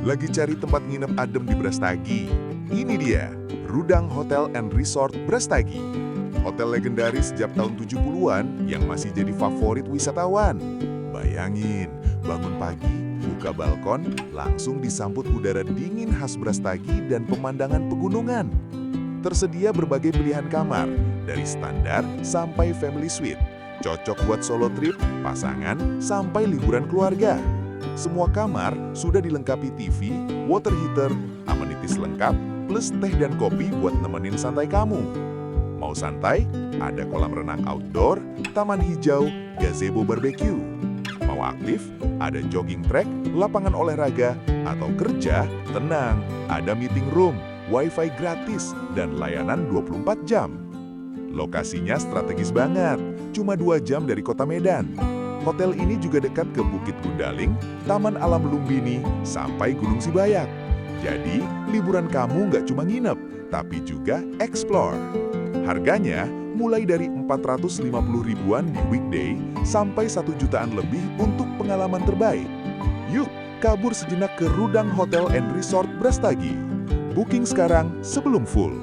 Lagi cari tempat nginep adem di Brastagi? Ini dia, Rudang Hotel and Resort Brastagi. Hotel legendaris sejak tahun 70-an yang masih jadi favorit wisatawan. Bayangin, bangun pagi, buka balkon, langsung disambut udara dingin khas Brastagi dan pemandangan pegunungan. Tersedia berbagai pilihan kamar, dari standar sampai family suite. Cocok buat solo trip, pasangan, sampai liburan keluarga. Semua kamar sudah dilengkapi TV, water heater, amenities lengkap, plus teh dan kopi buat nemenin santai kamu. Mau santai? Ada kolam renang outdoor, taman hijau, gazebo barbecue. Mau aktif? Ada jogging track, lapangan olahraga, atau kerja? Tenang, ada meeting room, wifi gratis, dan layanan 24 jam. Lokasinya strategis banget, cuma 2 jam dari kota Medan. Hotel ini juga dekat ke Bukit Gundaling, Taman Alam Lumbini, sampai Gunung Sibayak. Jadi, liburan kamu nggak cuma nginep, tapi juga explore. Harganya mulai dari 450 ribuan di weekday sampai 1 jutaan lebih untuk pengalaman terbaik. Yuk, kabur sejenak ke Rudang Hotel and Resort Brastagi. Booking sekarang sebelum full.